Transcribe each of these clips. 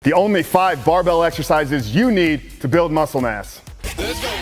The only 5 barbell exercises you need to build muscle mass. Let's go.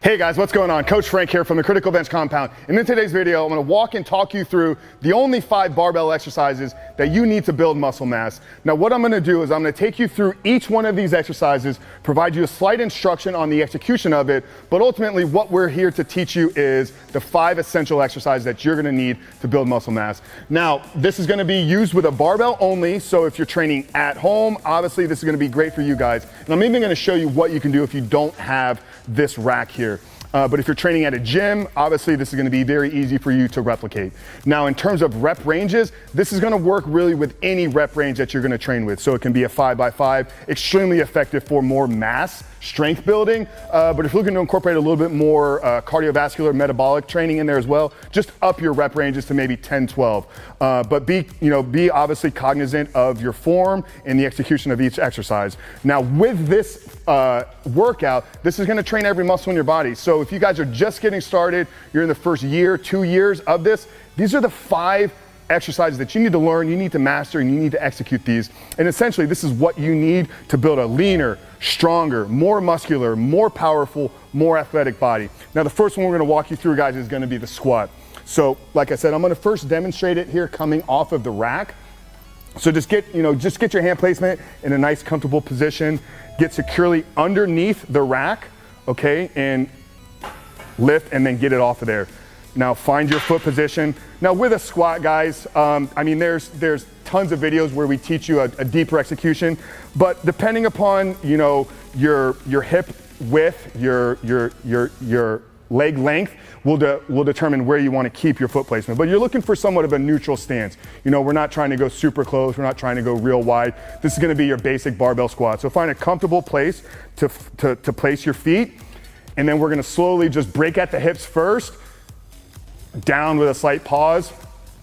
Hey guys, what's going on? Coach Frank here from the Critical Bench Compound. And in today's video, I'm gonna walk and talk you through the only 5 barbell exercises that you need to build muscle mass. Now what I'm gonna do is I'm gonna take you through each one of these exercises, provide you a slight instruction on the execution of it, but ultimately what we're here to teach you is the 5 essential exercises that you're gonna need to build muscle mass. Now, this is gonna be used with a barbell only, so if you're training at home, obviously this is gonna be great for you guys. And I'm even gonna show you what you can do if you don't have this rack here. But if you're training at a gym, obviously this is gonna be very easy for you to replicate. Now, in terms of rep ranges, this is gonna work really with any rep range that you're gonna train with. So it can be a 5x5, extremely effective for more mass, strength building. But if you're looking to incorporate a little bit more cardiovascular metabolic training in there as well, just up your rep ranges to maybe 10, 12. But be obviously cognizant of your form and the execution of each exercise. Now with this workout, this is gonna train every muscle in your body. So if you guys are just getting started, you're in the first year, 2 years of this, these are the 5 exercises that you need to learn, you need to master, and you need to execute these. And essentially, this is what you need to build a leaner, stronger, more muscular, more powerful, more athletic body. Now, the first one we're gonna walk you through, guys, is gonna be the squat. So, like I said, I'm gonna first demonstrate it here coming off of the rack. So just get your hand placement in a nice, comfortable position. Get securely underneath the rack, okay, and lift and then get it off of there. Now find your foot position. Now with a squat, guys, I mean there's tons of videos where we teach you a deeper execution, but depending upon your hip width, your leg length will determine where you want to keep your foot placement. But you're looking for somewhat of a neutral stance. We're not trying to go super close, we're not trying to go real wide. This is going to be your basic barbell squat. So find a comfortable place to place your feet. And then we're gonna slowly just break at the hips first, down with a slight pause,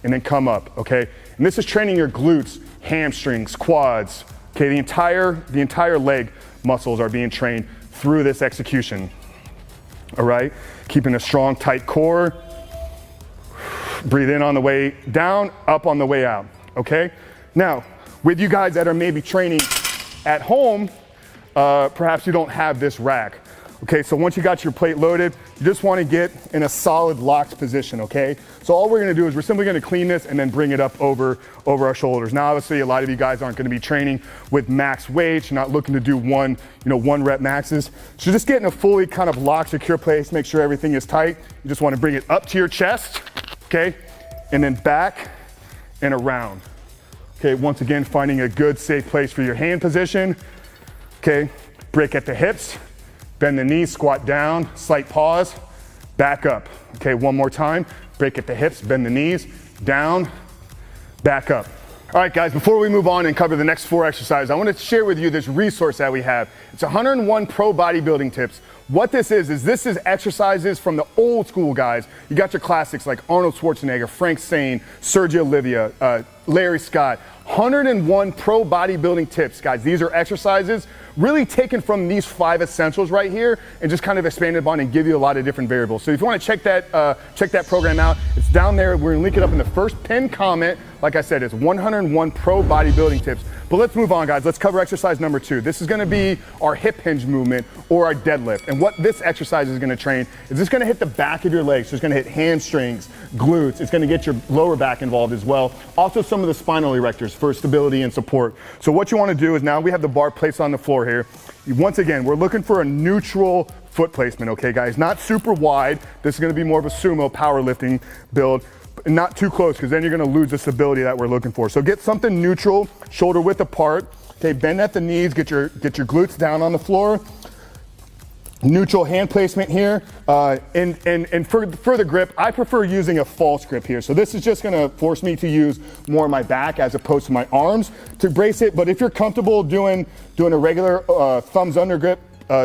and then come up, okay? And this is training your glutes, hamstrings, quads, okay? The entire leg muscles are being trained through this execution, all right? Keeping a strong, tight core. Breathe in on the way down, up on the way out, okay? Now, with you guys that are maybe training at home, perhaps you don't have this rack. Okay, so once you got your plate loaded, you just want to get in a solid locked position, okay? So all we're going to do is we're simply going to clean this and then bring it up over our shoulders. Now, obviously, a lot of you guys aren't going to be training with max weights. You're not looking to do one rep maxes. So just get in a fully kind of locked, secure place, make sure everything is tight. You just want to bring it up to your chest, okay? And then back and around. Okay, once again, finding a good, safe place for your hand position. Okay, break at the hips. Bend the knees, squat down, slight pause, back up. Okay, one more time. Break at the hips, bend the knees, down, back up. All right, guys, before we move on and cover the next 4 exercises, I want to share with you this resource that we have. It's 101 Pro Bodybuilding Tips. What this is exercises from the old school guys. You got your classics like Arnold Schwarzenegger, Frank Zane, Sergio Olivia, Larry Scott. 101 pro bodybuilding tips, guys. These are exercises really taken from these 5 essentials right here and just kind of expanded upon and give you a lot of different variables. So if you want to check that program out, it's down there. We're gonna link it up in the first pinned comment. Like I said, it's 101 pro bodybuilding tips. But let's move on, guys. Let's cover exercise number 2. This is gonna be our hip hinge movement or our deadlift. And what this exercise is gonna train is it's gonna hit the back of your legs. So it's gonna hit hamstrings, glutes. It's gonna get your lower back involved as well. Also some of the spinal erectors for stability and support. So what you wanna do is now we have the bar placed on the floor here. Once again, we're looking for a neutral foot placement, okay, guys? Not super wide. This is gonna be more of a sumo powerlifting build. Not too close, because then you're gonna lose the stability that we're looking for. So get something neutral, shoulder width apart. Okay, bend at the knees, get your glutes down on the floor. Neutral hand placement here. And for the grip, I prefer using a false grip here. So this is just gonna force me to use more of my back as opposed to my arms to brace it. But if you're comfortable doing a regular thumbs under grip,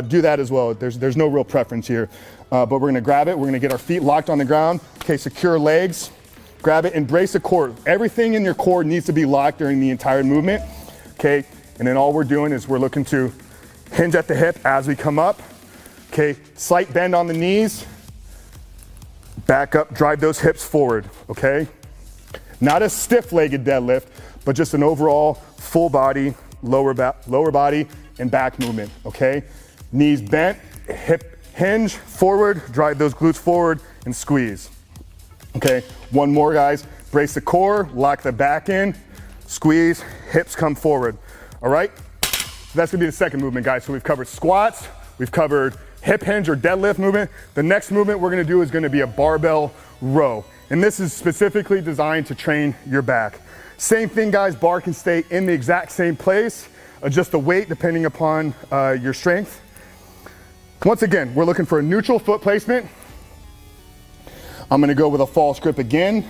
do that as well. There's no real preference here. But we're gonna grab it, we're gonna get our feet locked on the ground. Okay, secure legs. Grab it and brace the core. Everything in your core needs to be locked during the entire movement. Okay, and then all we're doing is we're looking to hinge at the hip as we come up. Okay, slight bend on the knees, Back up, drive those hips forward, okay? Not a stiff-legged deadlift, but just an overall full body, lower body and back movement, okay? Knees bent, hip hinge forward, drive those glutes forward and squeeze. Okay, one more guys. Brace the core, lock the back in, squeeze, hips come forward. All right, that's gonna be the second movement, guys. So we've covered squats, we've covered hip hinge or deadlift movement. The next movement we're gonna do is gonna be a barbell row. And this is specifically designed to train your back. Same thing, guys, bar can stay in the exact same place, adjust the weight depending upon your strength. Once again, we're looking for a neutral foot placement. I'm gonna go with a false grip again.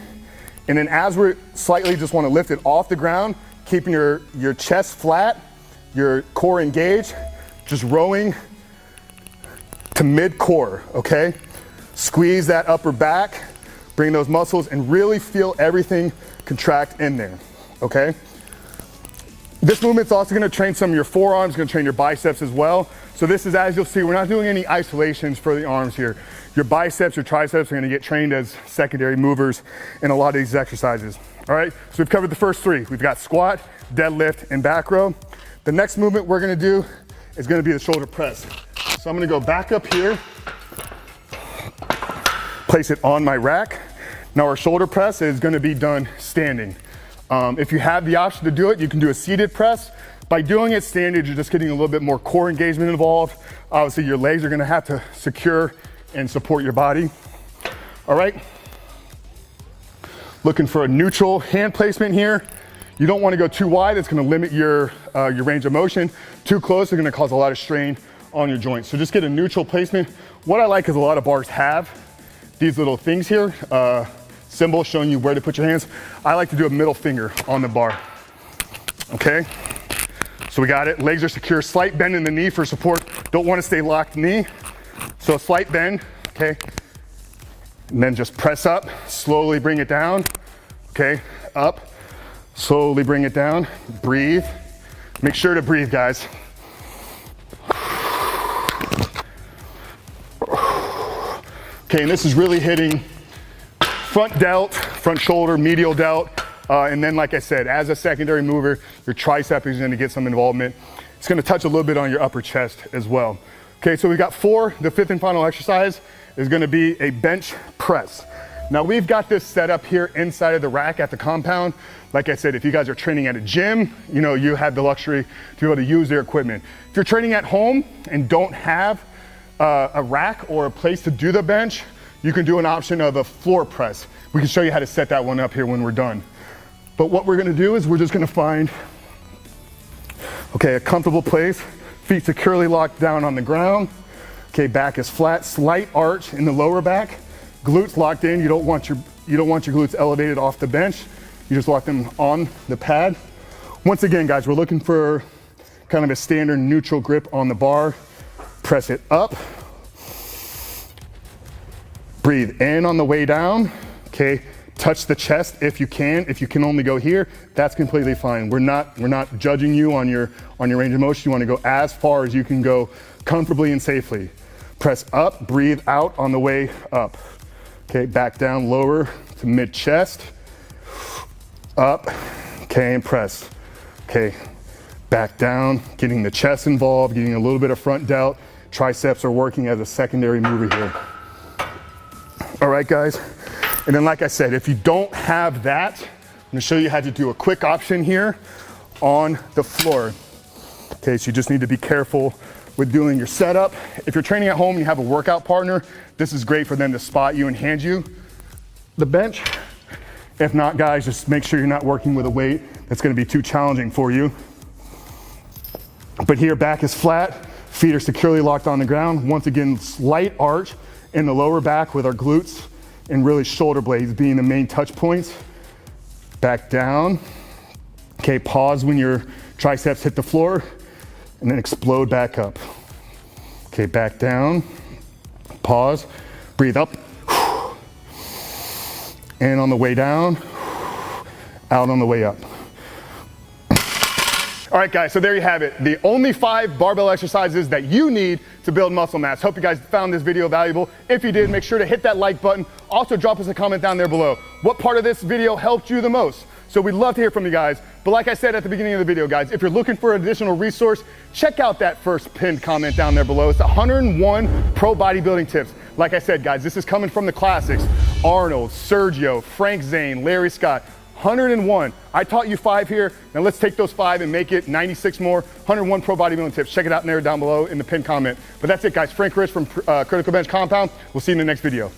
And then as we slightly just wanna lift it off the ground, keeping your chest flat, your core engaged, just rowing to mid-core, okay? Squeeze that upper back, bring those muscles and really feel everything contract in there, okay? This movement's also gonna train some of your forearms, gonna train your biceps as well. So this is, as you'll see, we're not doing any isolations for the arms here. Your biceps, your triceps are gonna get trained as secondary movers in a lot of these exercises. All right, so we've covered the first three. We've got squat, deadlift, and back row. The next movement we're gonna do is gonna be the shoulder press. So I'm gonna go back up here, place it on my rack. Now our shoulder press is gonna be done standing. If you have the option to do it, you can do a seated press. By doing it standing, you're just getting a little bit more core engagement involved. Obviously, your legs are gonna have to secure and support your body. All right. Looking for a neutral hand placement here. You don't wanna go too wide, it's gonna limit your range of motion. Too close, it's gonna cause a lot of strain on your joints. So just get a neutral placement. What I like is a lot of bars have these little things here, symbols showing you where to put your hands. I like to do a middle finger on the bar, okay? So we got it, legs are secure, slight bend in the knee for support. Don't wanna stay locked knee. So a slight bend, okay? And then just press up, slowly bring it down, okay? Up, slowly bring it down, breathe. Make sure to breathe, guys. Okay, and this is really hitting front delt, front shoulder, medial delt, and then like I said, as a secondary mover, your tricep is gonna get some involvement. It's gonna touch a little bit on your upper chest as well. Okay, so we got four. The fifth and final exercise is gonna be a bench press. Now we've got this set up here inside of the rack at the compound. Like I said, if you guys are training at a gym, you know, you have the luxury to be able to use their equipment. If you're training at home and don't have a rack or a place to do the bench, you can do an option of a floor press. We can show you how to set that one up here when we're done. But what we're gonna do is we're just gonna find, okay, a comfortable place, feet securely locked down on the ground. Okay, back is flat, slight arch in the lower back, glutes locked in. You don't want your glutes elevated off the bench. You just lock them on the pad. Once again, guys, we're looking for kind of a standard neutral grip on the bar. Press it up. Breathe in on the way down, okay? Touch the chest if you can. If you can only go here, that's completely fine. We're not judging you on your range of motion. You wanna go as far as you can go comfortably and safely. Press up, breathe out on the way up. Okay, back down, lower to mid chest. Up, okay, and press. Okay, back down, getting the chest involved, getting a little bit of front delt. Triceps are working as a secondary mover here. All right, guys. And then like I said, if you don't have that, I'm gonna show you how to do a quick option here on the floor. Okay, so you just need to be careful with doing your setup. If you're training at home and you have a workout partner, this is great for them to spot you and hand you the bench. If not, guys, just make sure you're not working with a weight that's gonna be too challenging for you. But here, back is flat, feet are securely locked on the ground. Once again, slight arch in the lower back with our glutes and really shoulder blades being the main touch points. Back down. Okay, pause when your triceps hit the floor and then explode back up. Okay, back down, pause, breathe up. And on the way down, out on the way up. All right, guys, so there you have it. The only 5 barbell exercises that you need to build muscle mass. Hope you guys found this video valuable. If you did, make sure to hit that like button. Also, drop us a comment down there below. What part of this video helped you the most? So we'd love to hear from you guys. But like I said at the beginning of the video, guys, if you're looking for an additional resource, check out that first pinned comment down there below. It's 101 pro bodybuilding tips. Like I said, guys, this is coming from the classics. Arnold, Sergio, Frank Zane, Larry Scott. 101. I taught you 5 here. Now let's take those 5 and make it 96 more. 101 pro bodybuilding tips. Check it out in there down below in the pinned comment. But that's it, guys. Frank Rich from Critical Bench Compound. We'll see you in the next video.